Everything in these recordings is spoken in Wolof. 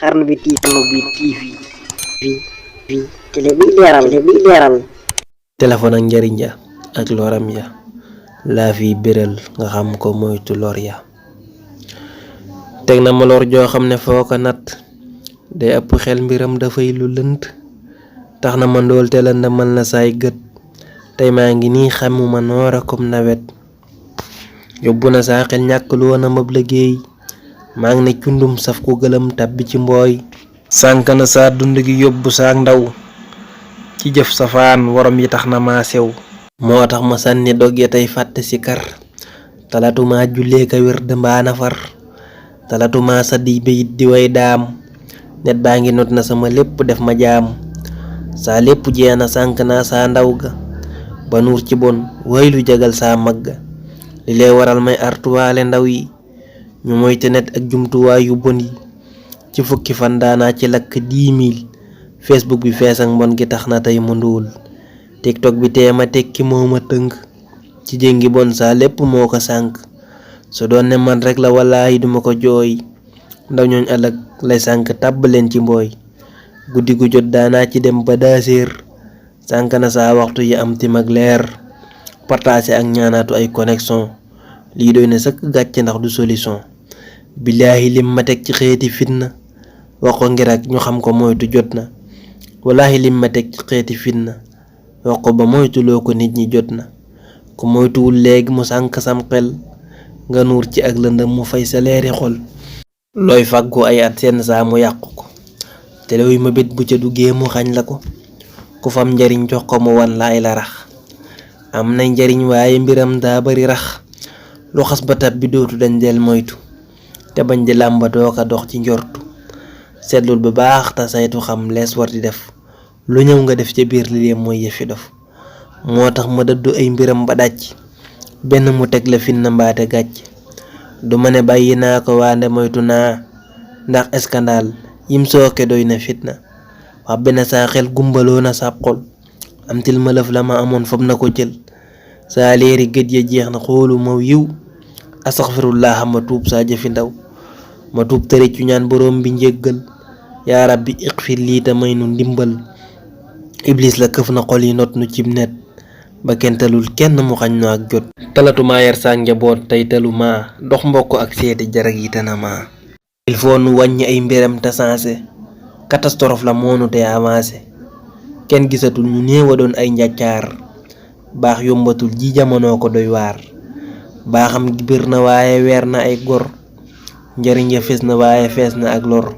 Xarnu bi TV télé bi leeral téléphone ak njariñ ja ak loram ya laa fi béral nga xam ko moytu lor ya. teg na ma lor joo xam ne foo ko nat day ëpp xel mbiram dafay lu lënt tax na ma ndool te la ndamal na saay gët tey maa ngi nii xamuma noora comme nawet yóbbu na saa xel ñàkk lu woon a mab liggéey maa ngi ne cundum saf ku gëlëm tàbbi ci mbooy sànk na saa dund gi yóbbu saa ndaw ci jëf safaan worom yi tax na maa sew moo tax ma sànni dog ya tey fàtte si kar talatuma jullee ka wér dëmbaa nafar talatuma sa di bayit di way daam net baa ngi not na sama lépp def ma jaam saa lépp jeena sànk naa saa ndaw ga ba nuur ci bon way lu jagal saa magga li lay waral may artuwaale ndaw yi ñu moyte net ak jumtuwaay yu bon yi ci fukki fan daanaa ci lakk 10 000 Facebook bi fees ak mbon gi tax na tey mu nduul TikTok bi teema tekki moo ma tënk ci jéngi bon saa lépp moo ko sànk su doon ne man rek la wallaahi duma ko jooy ndaw ñooñ ëllëg lay sànk tàbb leen ci mbooy guddi gu jot daanaa ci dem ba daaséer sànk na saa waxtu yi am tim ak leer partager ak ñaanaatu ay connexion lii doy na sëkk gàcce ndax du solution billaahi lim ma teg ci xeeti fitna wax ko ngir ak ñu xam ko moytu jot na wallaahi lim ma teg ci xeeti fitna wax ko ba moytuloo ko nit ñi jot na ku moytuwul léegi mu sànk sam xel nga nuur ci ak lëndëm mu fay sa leeri xol looy fàggu ay at seen saa mu yàqu ko te looy ma bét bu ca duggee mu xañ la ko ku fam njariñ jox ko mu wan laay la rax am na njariñ waaye mbiram daa bari rax lu xas ba tab bi dootu dañ del moytu te bañ di làmbatoo ka dox ci njortu seetlul bu baax te saytu xam lees war di def lu ñëw nga def ca biir li mooy yëfi dof moo tax ma dëddu ay mbiram ba dàcc benn mu teg la finna mbaate gàcc du ma ne bàyyi naa ko waande moytu naa ndax scandale yim sooke doy na fitna wax benn saa xel gumbaloo na sab xol am til ma lëf la ma amoon fob na ko jël saa leeri gët ya jeex na xoolu maw yiw astaxfirullah ma tuub saa jëfi ndaw ma tuub tëre cu ñaan boroom bi njéggal yaa rabbi iqfir lii te may nu ndimbal iblis la këf na xol yi not nu cib net ba kenn talul kenn mu xañ no ak jot talatuma yar saa njaboot tey taluma dox mbokk ak seeti jarag yi tanama il faut nu wàññi ay mbiram te sensé catastrophe la moonu te avancé kenn gisatul ñu néewa doon ay njàccaar baax yombatul ji jamono ko doy waar baaxam gi bir na waaye weer na ay gor njariñ ya fees na waaye fees na ak lor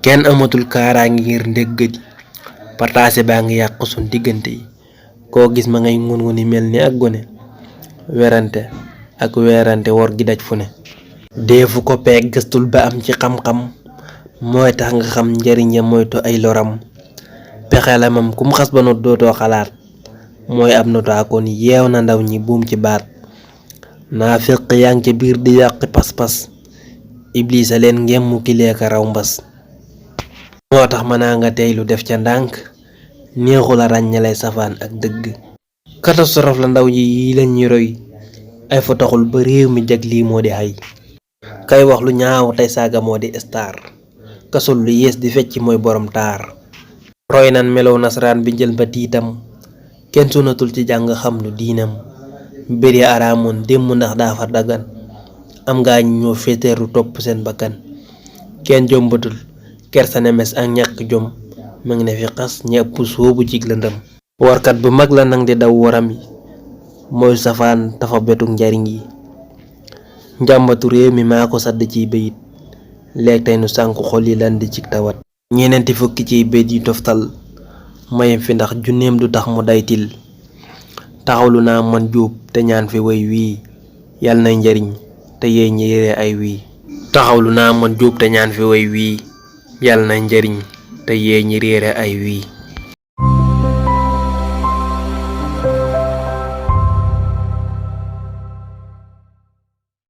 kenn amatul kaaraa ngi ngir ndéggadi partage baa ngi yàq suñ diggante yi koo gis ma ngay ngun-nguni mel ni ak gone werante ak weerante wor gi daj fu ne deefu ko peeg gëstul ba am ci xam-xam mooy tax nga xam njariñ ya moytu ay loram pexe la mam kum xas ba not dootoo xalaat mooy ab notaakoon yeew na ndaw ñi buum ci baat naa féq yaa ngi ca biir di yàqi pas-pas iblis a leen ngem mu kileeka raw mbas moo tax mën naa nga tey lu def ca ndànk neexu la ràññalay safaan ak dëgg catastrophe la ndaw yi lañ ñi roy ay fa taxul ba réew mi jag lii moo di ay kay wax lu ñaaw tey saaga moo di star kasul lu yees di fecc mooy borom taar roy nan melow nasaraan bi njël ba tiitam kenn sunatul ci jàng xam lu diinam mbir ya araamoon démb ndax daa fa dagan am ngaa ñoo féeteeru topp seen bakkan kenn jombatul kersa nemes ak ñàkk jom ma ngi ne fi xas ñepp soobu jig la ndëm warkat bu mag la nang di daw waram yi mooy safaan dafa betuk njariñ yi njàmbatu réew mi maa ko sadd ciy bayit léeg tey nu sànku xol yi lan di ci tawat ñeneenti fukki ciy bayit yi toftal mayem fi ndax junneem du tax mu daytil taxawlu naa man juub te ñaan fi way wii yàlla nay njariñ te yee ñi réere ay wii taxawlu naa man juub te ñaan fi way wii yàlla nay njariñ te yee ñi réere ay wii